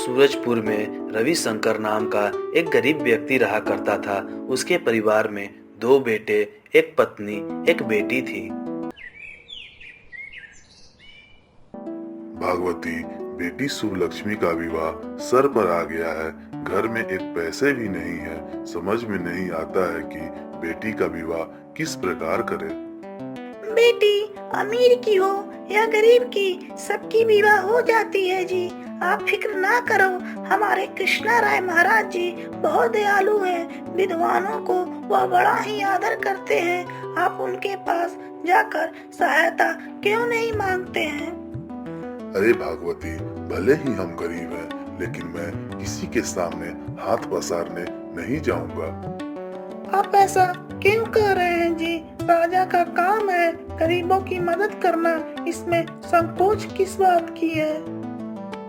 सूरजपुर में रविशंकर नाम का एक गरीब व्यक्ति रहा करता था। उसके परिवार में 2 बेटे, एक पत्नी, एक बेटी थी। भागवती, बेटी शुभलक्ष्मी का विवाह सर पर आ गया है। घर में एक पैसे भी नहीं है। समझ में नहीं आता है कि बेटी का विवाह किस प्रकार करे। बेटी अमीर की हो या गरीब की, सबकी विवाह हो जाती है जी। आप फिक्र ना करो, हमारे कृष्णा राय महाराज जी बहुत दयालु हैं। विद्वानों को वह बड़ा ही आदर करते हैं। आप उनके पास जाकर सहायता क्यों नहीं मांगते हैं? अरे भागवती, भले ही हम गरीब हैं, लेकिन मैं किसी के सामने हाथ पसारने नहीं जाऊंगा। आप ऐसा क्यों कह रहे हैं जी? राजा का काम है गरीबों की मदद करना, इसमें संकोच किस बात की है?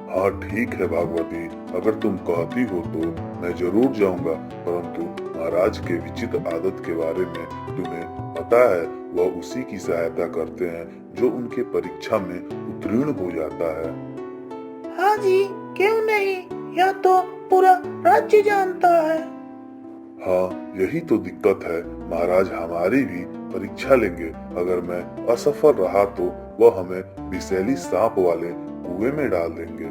हाँ ठीक है भागवती, अगर तुम कहती हो तो मैं जरूर जाऊंगा, परंतु महाराज के विचित्र आदत के बारे में तुम्हें पता है। वह उसी की सहायता करते हैं जो उनके परीक्षा में उत्तीर्ण हो जाता है। हाँ जी, क्यों नहीं, यह तो पूरा राज्य जानता है। हाँ, यही तो दिक्कत है। महाराज हमारी भी परीक्षा लेंगे। अगर मैं असफल रहा तो वह हमें विषैली सांप वाले कुएं में डाल देंगे।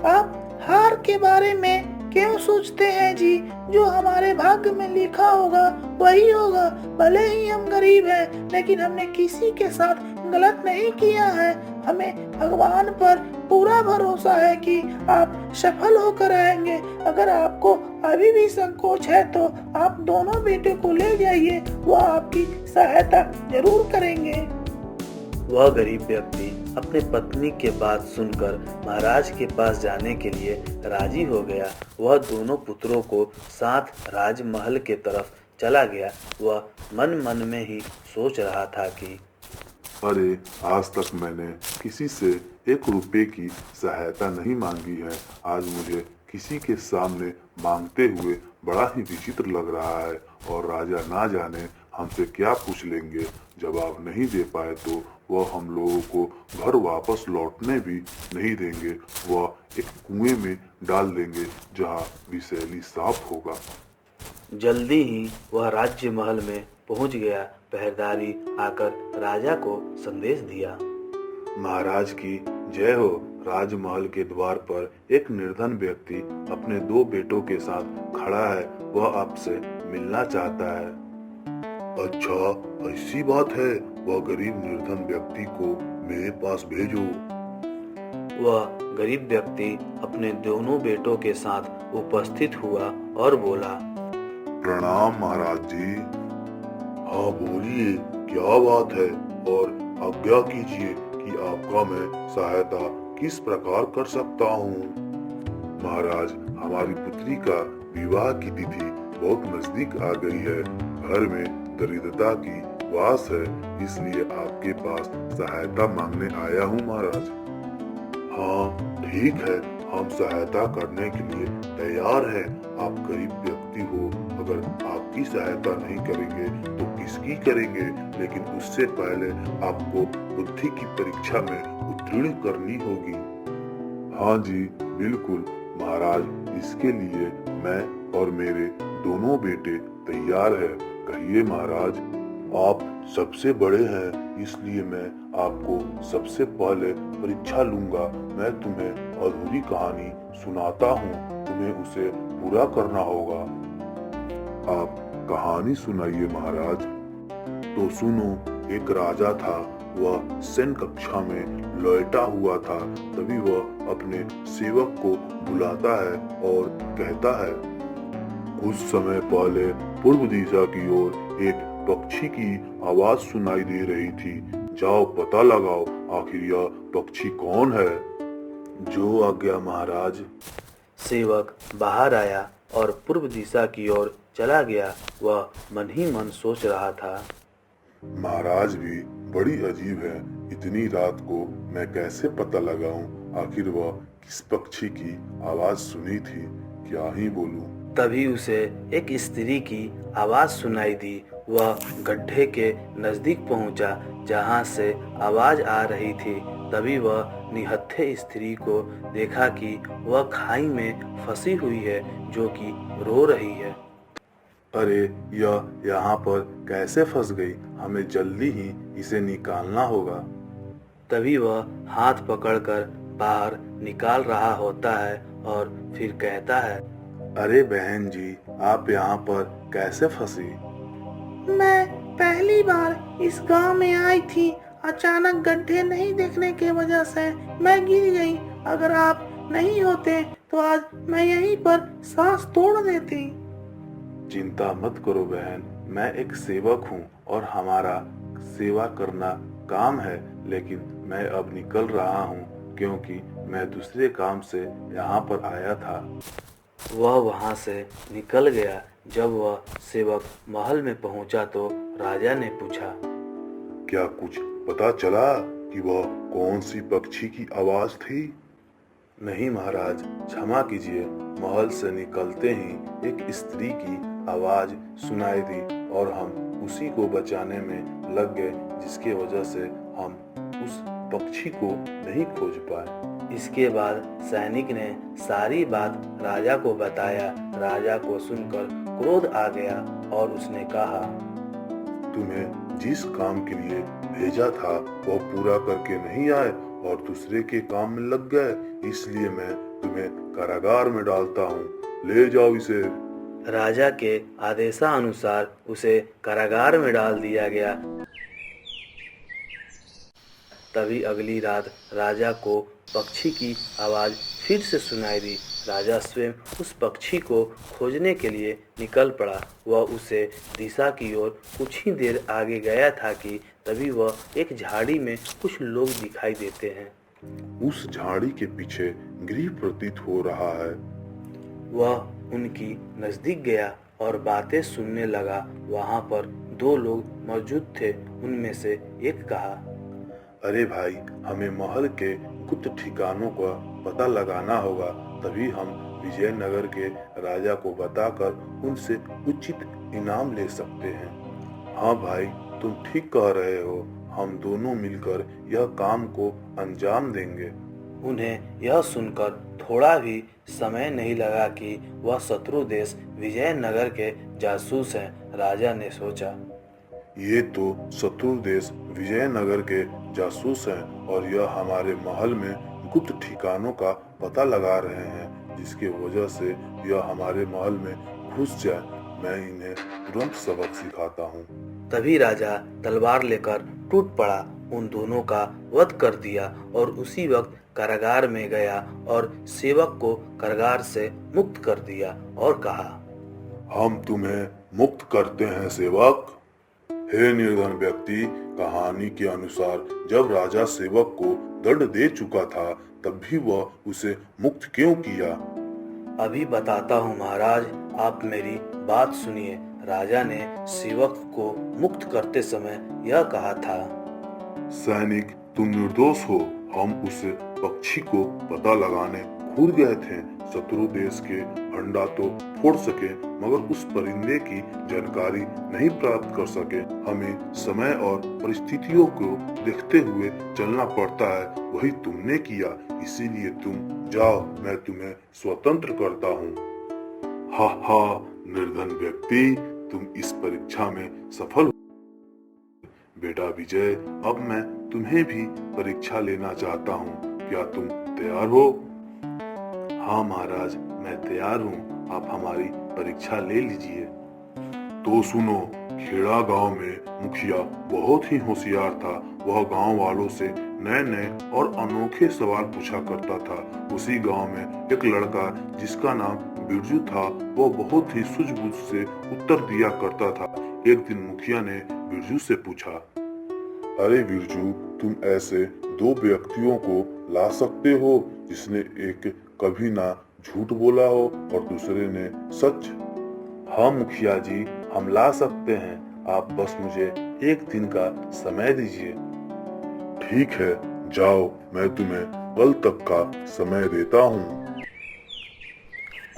आप हार के बारे में क्यों सोचते हैं जी? जो हमारे भाग्य में लिखा होगा वही होगा। भले ही हम गरीब हैं, लेकिन हमने किसी के साथ गलत नहीं किया है। हमें भगवान पर पूरा भरोसा है कि आप सफल होकर आएंगे। अगर आपको अभी भी संकोच है तो आप दोनों बेटे को ले जाइए, वह आपकी सहायता जरूर करेंगे। वह गरीब व्यक्ति अपने पत्नी के बात सुनकर महाराज के पास जाने के लिए राजी हो गया। वह दोनों पुत्रों को साथ राजमहल के तरफ चला गया। वह मन मन में ही सोच रहा था कि अरे, आज तक मैंने किसी से 1 रुपए की सहायता नहीं मांगी है। आज मुझे किसी के सामने मांगते हुए बड़ा ही विचित्र लग रहा है, और राजा ना जाने हमसे क्या पूछ लेंगे। जवाब नहीं दे पाए तो वह हम लोगों को घर वापस लौटने भी नहीं देंगे। वह एक कुएं में डाल देंगे जहाँ विषैली सांप होगा। जल्दी ही वह राज्य महल में पहुंच गया। पहरेदारी आकर राजा को संदेश दिया। महाराज की जय हो। राजमहल के द्वार पर एक निर्धन व्यक्ति अपने 2 बेटों के साथ खड़ा है। वह आपसे मिलना चाहता है। अच्छा, ऐसी बात है। वह गरीब निर्धन व्यक्ति को मेरे पास भेजो। वह गरीब व्यक्ति अपने दोनों बेटों के साथ उपस्थित हुआ और बोला, प्रणाम महाराज जी। हाँ बोलिए, क्या बात है, और आज्ञा कीजिए कि आपका मैं सहायता किस प्रकार कर सकता हूँ। महाराज, हमारी पुत्री का विवाह की तिथि बहुत नजदीक आ गई है। घर में दरिद्रता की वास है, इसलिए आपके पास सहायता मांगने आया हूँ महाराज। हाँ ठीक है, हम सहायता करने के लिए तैयार हैं। आप गरीब व्यक्ति हो, अगर आपकी सहायता नहीं करेंगे तो किसकी करेंगे? लेकिन उससे पहले आपको बुद्धि की परीक्षा में उत्तीर्ण करनी होगी। हाँ जी बिल्कुल महाराज, इसके लिए मैं और मेरे दोनों बेटे तैयार है। कहिए महाराज। आप सबसे बड़े हैं, इसलिए मैं आपको सबसे पहले परीक्षा लूंगा। मैं तुम्हें अधूरी कहानी सुनाता हूँ, तुम्हें उसे पूरा करना होगा। आप कहानी सुनाइए महाराज। तो सुनो, एक राजा था। वह सैन्य कक्षा में लौटा हुआ था। तभी वह अपने सेवक को बुलाता है और कहता है, कुछ समय पहले पूर्व दिशा की ओर एक पक्षी की आवाज सुनाई दे रही थी। जाओ पता लगाओ, आखिर यह पक्षी कौन है। जो आज्ञा महाराज। सेवक बाहर आया और पूर्व दिशा की ओर चला गया। वह मन ही मन सोच रहा था, महाराज भी बड़ी अजीब है। इतनी रात को मैं कैसे पता लगाऊं आखिर वह किस पक्षी की आवाज सुनी थी। क्या ही बोलूं। तभी उसे एक स्त्री की आवाज सुनाई दी। वह गड्ढे के नजदीक पहुंचा जहां से आवाज आ रही थी। तभी वह निहत्थे स्त्री को देखा कि वह खाई में फंसी हुई है, जो कि रो रही है। अरे यह यहाँ पर कैसे फंस गई? हमें जल्दी ही इसे निकालना होगा। तभी वह हाथ पकड़कर बाहर निकाल रहा होता है और फिर कहता है, अरे बहन जी, आप यहाँ पर कैसे फंसी? मैं पहली बार इस गांव में आई थी। अचानक गड्ढे नहीं देखने की वजह से मैं गिर गई। अगर आप नहीं होते तो आज मैं यहीं पर सांस तोड़ देती। चिंता मत करो बहन, मैं एक सेवक हूँ और हमारा सेवा करना काम है, लेकिन मैं अब निकल रहा हूँ क्योंकि मैं दूसरे काम से यहाँ पर आया था। वह वहां से निकल गया। जब वह सेवक महल में पहुंचा तो राजा ने पूछा, क्या कुछ पता चला कि वह कौन सी पक्षी की आवाज थी? नहीं महाराज, क्षमा कीजिए। महल से निकलते ही एक स्त्री की आवाज सुनाई दी और हम उसी को बचाने में लग गए, जिसके वजह से हम उस पक्षी को नहीं खोज पाए। इसके बाद सैनिक ने सारी बात राजा को बताया। राजा को सुनकर क्रोध आ गया और उसने कहा, तुम्हें जिस काम के लिए भेजा था वह पूरा करके नहीं आए और दूसरे के काम में लग गए, इसलिए मैं तुम्हें कारागार में डालता हूँ। ले जाओ इसे। राजा के आदेशानुसार उसे कारागार में डाल दिया गया। तभी अगली रात राजा को पक्षी की आवाज फिर से सुनाई दी। राजा स्वयं उस पक्षी को खोजने के लिए निकल पड़ा। वह उसे दिशा की ओर कुछ ही देर आगे गया था कि तभी वह एक झाड़ी में कुछ लोग दिखाई देते हैं। उस झाड़ी के पीछे गृह प्रतीत हो रहा है। वह उनकी नजदीक गया और बातें सुनने लगा। वहां पर दो लोग मौजूद थे। उनमें से एक कहा, अरे भाई, हमें महल के गुप्त ठिकानों का पता लगाना होगा, तभी हम विजयनगर के राजा को बताकर उनसे उचित इनाम ले सकते हैं। हाँ भाई, तुम ठीक कह रहे हो। हम दोनों मिलकर यह काम को अंजाम देंगे। उन्हें यह सुनकर थोड़ा भी समय नहीं लगा कि वह शत्रु देश विजयनगर के जासूस हैं। राजा ने सोचा, ये तो शत्रु देश विजयनगर के जासूस हैं और यह हमारे महल में गुप्त ठिकानों का पता लगा रहे हैं, जिसके वजह से यह हमारे महल में घुस जाए। मैं इन्हें तुरंत सबक सिखाता हूँ। तभी राजा तलवार लेकर टूट पड़ा, उन दोनों का वध कर दिया और उसी वक्त कारागार में गया और सेवक को कारागार से मुक्त कर दिया और कहा, हम तुम्हें मुक्त करते हैं सेवक। हे निर्धन व्यक्ति, कहानी के अनुसार जब राजा सेवक को दंड दे चुका था, तब भी वह उसे मुक्त क्यों किया? अभी बताता हूँ महाराज, आप मेरी बात सुनिए। राजा ने सेवक को मुक्त करते समय यह कहा था, सैनिक, तुम निर्दोष हो। हम उस पक्षी को पता लगाने कूद गए थे। शत्रु देश के अंडा तो फोड़ सके, मगर उस परिंदे की जानकारी नहीं प्राप्त कर सके। हमें समय और परिस्थितियों को देखते हुए चलना पड़ता है। वही तुमने किया, इसीलिए तुम जाओ, मैं तुम्हें स्वतंत्र करता हूँ। हा हा, निर्धन व्यक्ति, तुम इस परीक्षा में सफल हो। बेटा विजय, अब मैं तुम्हें भी परीक्षा लेना चाहता हूँ। क्या तुम तैयार हो? हाँ महाराज, मैं तैयार हूँ। आप हमारी परीक्षा ले लीजिए। तो सुनो, खेड़ा गांव में मुखिया बहुत ही होशियार था। वह गांव वालों से नए नए और अनोखे सवाल पूछा करता था। उसी गांव में एक लड़का जिसका नाम बिरजू था, वह बहुत ही सूझबूझ से उत्तर दिया करता था। एक दिन मुखिया ने बिरजू से पूछा, अरे बिरजू, तुम ऐसे दो व्यक्तियों को ला सकते हो जिसने एक कभी ना झूठ बोला हो और दूसरे ने सच? हाँ मुखिया जी, हम ला सकते हैं। आप बस मुझे एक दिन का समय दीजिए। ठीक है, जाओ, मैं तुम्हें कल तक का समय देता हूँ।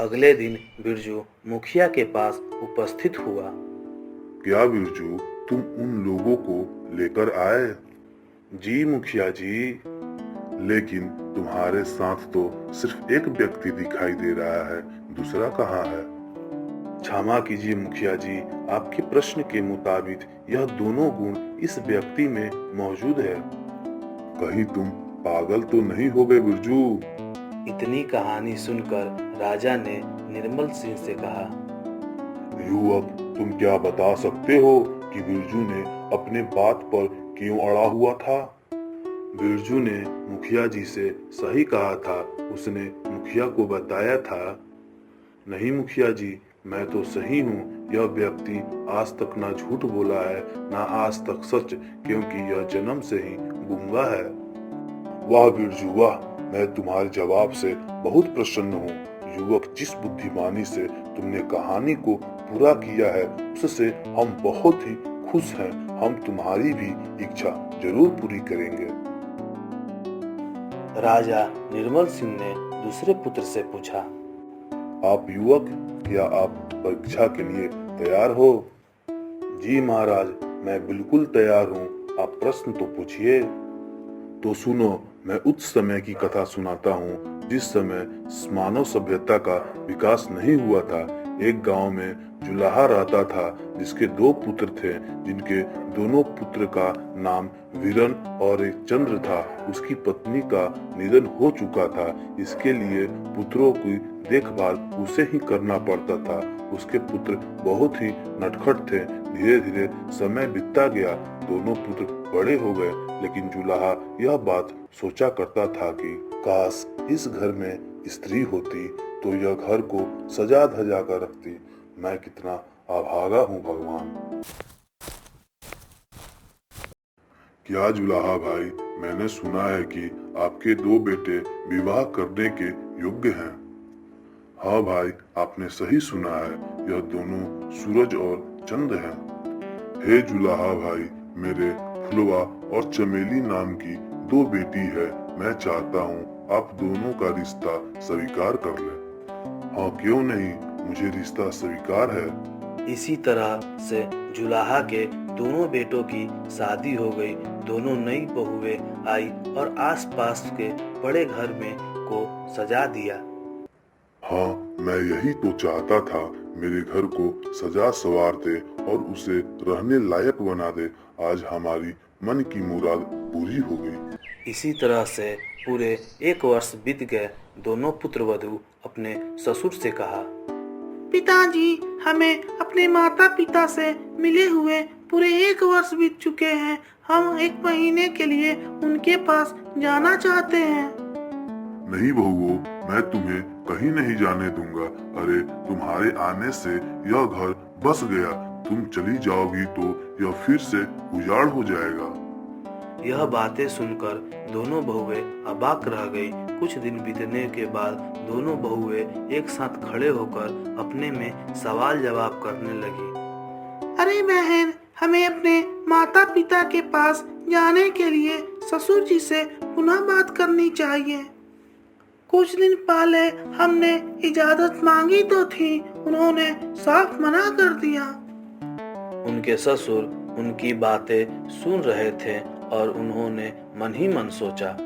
अगले दिन बिरजू मुखिया के पास उपस्थित हुआ। क्या बिरजू, तुम उन लोगों को लेकर आए? जी मुखिया जी। लेकिन तुम्हारे साथ तो सिर्फ एक व्यक्ति दिखाई दे रहा है, दूसरा कहाँ है? क्षमा कीजिए मुखिया जी, आपके प्रश्न के मुताबिक यह दोनों गुण इस व्यक्ति में मौजूद है। कहीं तुम पागल तो नहीं हो गए बिरजू? इतनी कहानी सुनकर राजा ने निर्मल सिंह से कहा, युवक, तुम क्या बता सकते हो कि बिरजू ने अपने बात पर क्यों अड़ा हुआ था? बिरजू ने मुखिया जी से सही कहा था, उसने मुखिया को बताया था। नहीं मुखिया जी, मैं तो सही हूँ, यह व्यक्ति आज तक ना झूठ बोला है ना आज तक सच, क्योंकि यह जन्म से ही गूंगा है। वाह बिरजू वाह, मैं तुम्हारे जवाब से बहुत प्रसन्न हूँ। युवक, जिस बुद्धिमानी से तुमने कहानी को पूरा किया है उससे हम बहुत ही खुश हैं। हम तुम्हारी भी इच्छा जरूर पूरी करेंगे। राजा निर्मल सिंह ने दूसरे पुत्र से पूछा, आप युवक, क्या आप परीक्षा के लिए तैयार हो? जी महाराज, मैं बिल्कुल तैयार हूँ, आप प्रश्न तो पूछिए। तो सुनो, मैं उस समय की कथा सुनाता हूँ जिस समय मानव सभ्यता का विकास नहीं हुआ था। एक गांव में जुलाहा रहता था जिसके दो पुत्र थे, जिनके दोनों पुत्र का नाम वीरन और एक चंद्र था। उसकी पत्नी का निधन हो चुका था, इसके लिए पुत्रों की देखभाल उसे ही करना पड़ता था। उसके पुत्र बहुत ही नटखट थे। धीरे धीरे समय बीतता गया, दोनों पुत्र बड़े हो गए, लेकिन जुलाहा यह बात सोचा करता था कि काश इस घर में स्त्री होती तो यह घर को सजा धजा कर रखती। मैं कितना अभागा हूँ भगवान। क्या जुलाहा भाई, मैंने सुना है कि आपके दो बेटे विवाह करने के योग्य हैं। हाँ भाई, आपने सही सुना है, यह दोनों सूरज और चंद्र हैं। हे जुलाहा भाई, मेरे फुलवा और चमेली नाम की दो बेटी है। मैं चाहता हूँ आप दोनों का रिश्ता स्वीकार कर लें। हाँ क्यों नहीं, मुझे रिश्ता स्वीकार है। इसी तरह से जुलाहा के दोनों बेटों की शादी हो गई। दोनों नई बहुएं आई और आसपास के बड़े घर में को सजा दिया। हाँ, मैं यही तो चाहता था, मेरे घर को सजा सवार दे और उसे रहने लायक बना दे। आज हमारी मन की मुराद पूरी हो गई। इसी तरह से पूरे 1 वर्ष बीत गए। दोनों पुत्रवधू अपने ससुर से कहा, पिताजी, हमें अपने माता पिता से मिले हुए पूरे 1 वर्ष बीत चुके हैं। हम 1 महीने के लिए उनके पास जाना चाहते हैं। नहीं बहुओं, मैं तुम्हें कहीं नहीं जाने दूंगा। अरे, तुम्हारे आने से यह घर बस गया। तुम चली जाओगी तो यह फिर से उजाड़ हो जाएगा। यह बातें सुनकर दोनों बहुएं अबाक रह गई। कुछ दिन बीतने के बाद दोनों बहुएं एक साथ खड़े होकर अपने में सवाल जवाब करने लगी। अरे बहन, हमें अपने माता पिता के पास जाने के लिए ससुर जी से पुनः बात करनी चाहिए। कुछ दिन पहले हमने इजाजत मांगी तो थी, उन्होंने साफ मना कर दिया। उनके ससुर उनकी बातें सुन रहे थे और उन्होंने मन ही मन सोचा,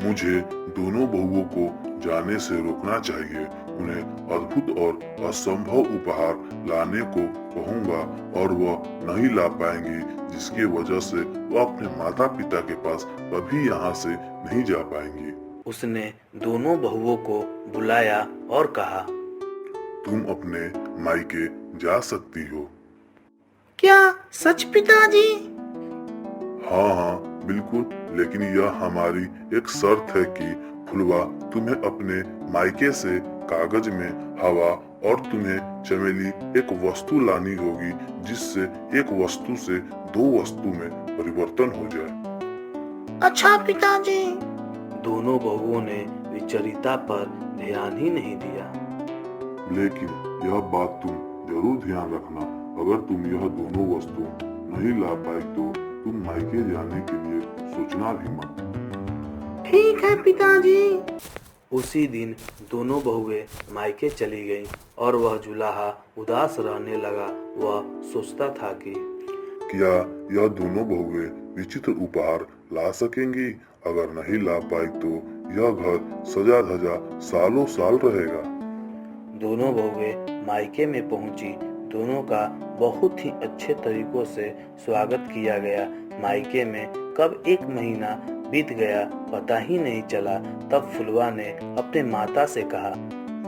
मुझे दोनों बहुओं को जाने से रोकना चाहिए। उन्हें अद्भुत और असंभव उपहार लाने को कहूँगा और वह नहीं ला पाएंगी, जिसकी वजह से वह अपने माता पिता के पास कभी यहाँ से नहीं जा पाएंगी। उसने दोनों बहुओं को बुलाया और कहा, तुम अपने मायके जा सकती हो। क्या सच पिताजी? हाँ हाँ बिल्कुल, लेकिन यह हमारी एक शर्त है कि फुलवा तुम्हें अपने मायके से कागज में हवा और तुम्हें चमेली एक वस्तु लानी होगी, जिससे एक वस्तु से 2 वस्तु में परिवर्तन हो जाए। अच्छा पिताजी। दोनों बहुओं ने विचरिता पर ध्यान ही नहीं दिया। लेकिन यह बात तुम जरूर ध्यान रखना, अगर तुम यह दोनों वस्तु नहीं ला पाई तो तुम मायके जाने के लिए सोचना भी मत। ठीक है पिताजी। उसी दिन दोनों बहुएं मायके चली गईं और वह जुलाहा उदास रहने लगा। वह सोचता था कि क्या यह दोनों बहुएं विचित्र उपहार ला सकेंगी? अगर नहीं ला पाई तो यह घर सजा धजा सालों साल रहेगा। दोनों बहुएं मायके में पहुंची। दोनों का बहुत ही अच्छे तरीकों से स्वागत किया गया। मायके में कब 1 महीना बीत गया पता ही नहीं चला। तब फुलवा ने अपने माता से कहा,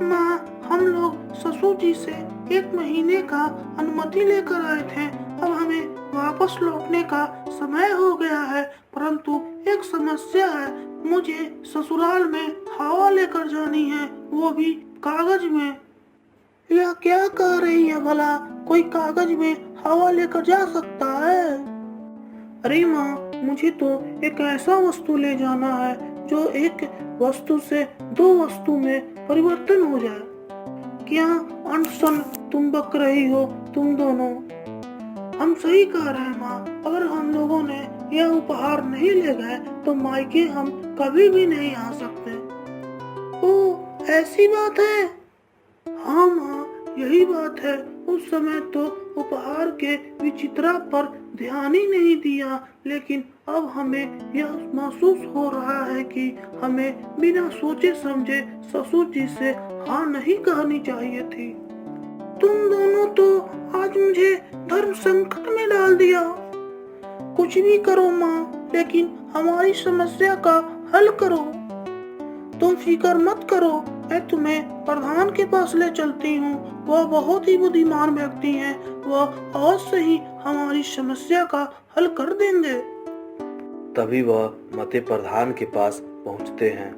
माँ, हम लोग ससुर जी से 1 महीने का अनुमति लेकर आए थे। अब हमें वापस लौटने का समय हो गया है, परंतु एक समस्या है। मुझे ससुराल में हवा लेकर जानी है, वो भी कागज में। यह क्या कह रही है भला? कोई कागज में हवा लेकर जा सकता है? अरे माँ, मुझे तो एक ऐसा वस्तु ले जाना है जो एक वस्तु से 2 वस्तु में परिवर्तन हो जाए। क्या अनशन तुम बक रही हो तुम दोनों? हम सही कह रहे हैं माँ। अगर हम लोगों ने यह उपहार नहीं ले गए तो मायके हम कभी भी नहीं आ सकते। ओ, ऐसी बात है? हाँ माँ, यही बात है। उस समय तो उपहार के विचित्रा पर ध्यान ही नहीं दिया, लेकिन अब हमें यह महसूस हो रहा है कि हमें बिना सोचे समझे ससुर जी से हाँ नहीं कहनी चाहिए थी। तुम दोनों तो आज मुझे धर्म संकट में डाल दिया। कुछ भी करो माँ, लेकिन हमारी समस्या का हल करो। तुम फिक्र मत करो, मैं तुम्हें प्रधान के पास ले चलती हूँ। वह बहुत ही बुद्धिमान व्यक्ति हैं। वह अवश्य ही हमारी समस्या का हल कर देंगे। तभी वह मते प्रधान के पास पहुंचते हैं।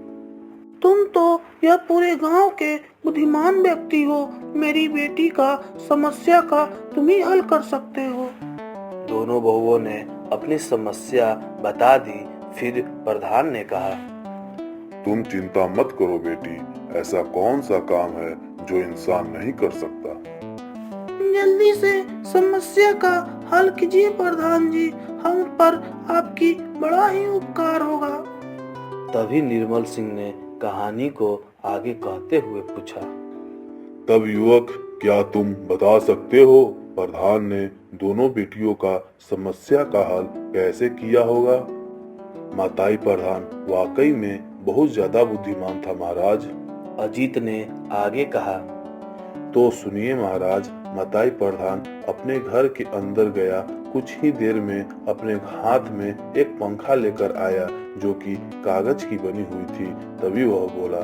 तुम तो यह पूरे गांव के बुद्धिमान व्यक्ति हो। मेरी बेटी का समस्या का तुम ही हल कर सकते हो। दोनों बहुओं ने अपनी समस्या बता दी। फिर प्रधान ने कहा, तुम चिंता मत करो बेटी, ऐसा कौन सा काम है जो इंसान नहीं कर सकता। जल्दी से समस्या का हल कीजिए प्रधान जी, हम पर आपकी बड़ा ही उपकार होगा। तभी निर्मल सिंह ने कहानी को आगे कहते हुए पूछा, तब युवक, क्या तुम बता सकते हो प्रधान ने दोनों बेटियों का समस्या का हल कैसे किया होगा? माताई प्रधान वाकई में बहुत ज्यादा बुद्धिमान था महाराज। अजीत ने आगे कहा, तो सुनिए महाराज। माताई प्रधान अपने घर के अंदर गया। कुछ ही देर में अपने हाथ में एक पंखा लेकर आया जो कि कागज की बनी हुई थी। तभी वह बोला,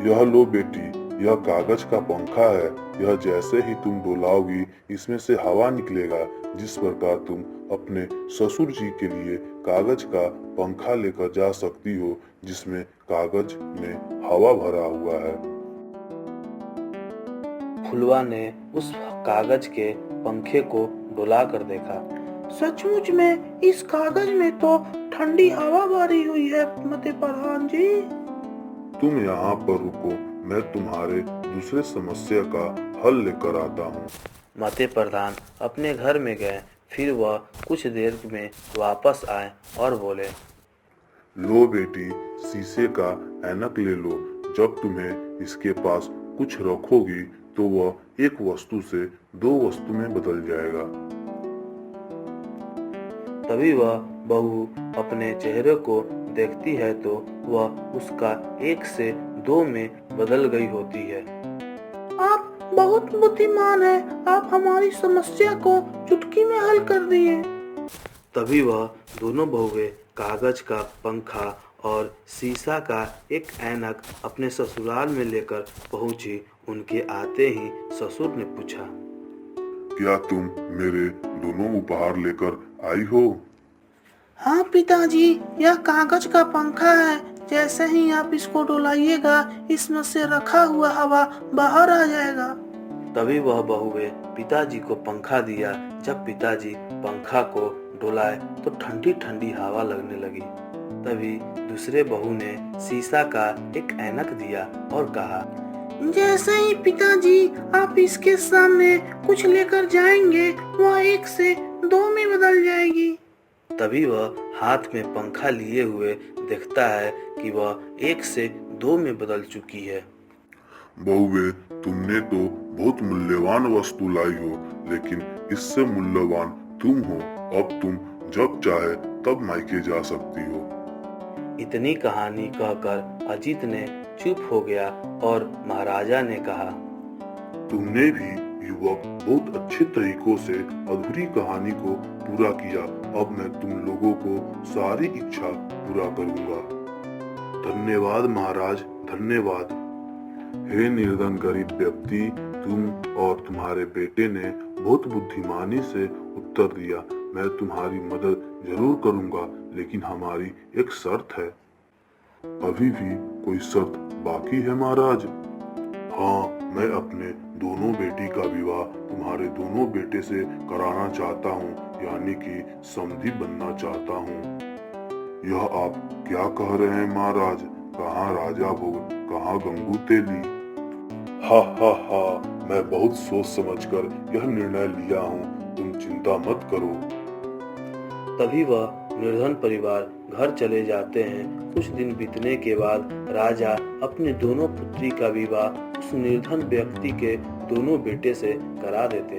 यह लो बेटी, यह कागज का पंखा है। यह जैसे ही तुम डोलाओगी इसमें से हवा निकलेगा। जिस प्रकार तुम अपने ससुर जी के लिए कागज का पंखा लेकर जा सकती हो जिसमें कागज में हवा भरा हुआ है। फुलवा ने उस कागज के पंखे को डुला कर देखा। सचमुच में इस कागज में तो ठंडी हवा भरी हुई है मते प्रधान जी। तुम यहाँ पर रुको, मैं तुम्हारे दूसरे समस्या का हल लेकर आता हूँ। मते प्रधान अपने घर में गए। फिर वह कुछ देर में वापस आए और बोले, लो बेटी, शीशे का ऐनक ले लो। जब तुम्हें इसके पास कुछ रखोगी तो वह एक वस्तु से 2 वस्तु में बदल जाएगा। तभी वह बहू अपने चेहरे को देखती है तो वह उसका 1 से 2 में बदल गई होती है। आप बहुत बुद्धिमान हैं। आप हमारी समस्या को चुटकी में हल कर दिए। तभी वह दोनों बहुएं कागज का पंखा और शीशा का एक ऐनक अपने ससुराल में लेकर पहुंची। उनके आते ही ससुर ने पूछा, क्या तुम मेरे दोनों उपहार लेकर आई हो? हाँ पिताजी, यह कागज का पंखा है। जैसे ही आप इसको डुलाइएगा इसमें से रखा हुआ हवा बाहर आ जाएगा। तभी वह बहुएं पिताजी को पंखा दिया। जब पिताजी पंखा को डुलाए तो ठंडी ठंडी हवा लगने लगी। तभी दूसरे बहू ने शीशा का एक ऐनक दिया और कहा, जैसे ही पिताजी आप इसके सामने कुछ लेकर जाएंगे वह 1 से 2 में बदल जाएगी। तभी वह हाथ में पंखा लिए हुए देखता है कि वह 1 से 2 में बदल चुकी है। बहुए, तुमने तो बहुत मूल्यवान वस्तु लाई हो, लेकिन इससे मूल्यवान तुम हो, अब तुम जब चाहे तब मायके जा सकती हो। इतनी कहानी कहकर अजीत ने चुप हो गया और महाराजा ने कहा, तुमने भी युवक बहुत अच्छे तरीकों से अधूरी कहानी को पूरा किया। अब मैं तुम लोगों को सारी इच्छा पूरा करूंगा। धन्यवाद महाराज, धन्यवाद। हे निर्धन गरीब व्यक्ति, तुम और तुम्हारे बेटे ने बहुत बुद्धिमानी से उत्तर दिया। मैं तुम्हारी मदद जरूर करूंगा, लेकिन हमारी एक शर्त है। अभी भी कोई शर्त बाकी है महाराज? हाँ, मैं अपने दोनों बेटी का विवाह तुम्हारे दोनों बेटे से कराना चाहता हूँ, यानी कि समधी बनना चाहता हूँ। यह आप क्या कह रहे हैं महाराज? कहाँ राजा भोग, कहाँ गंगू तेली? हा हा हा, मैं बहुत सोच समझकर यह निर्णय लिया हूँ, तुम चिंता मत करो। तभी वह निर्धन परिवार घर चले जाते हैं। कुछ दिन बीतने के बाद राजा अपने दोनों पुत्री का विवाह उस निर्धन व्यक्ति के दोनों बेटे से करा देते हैं।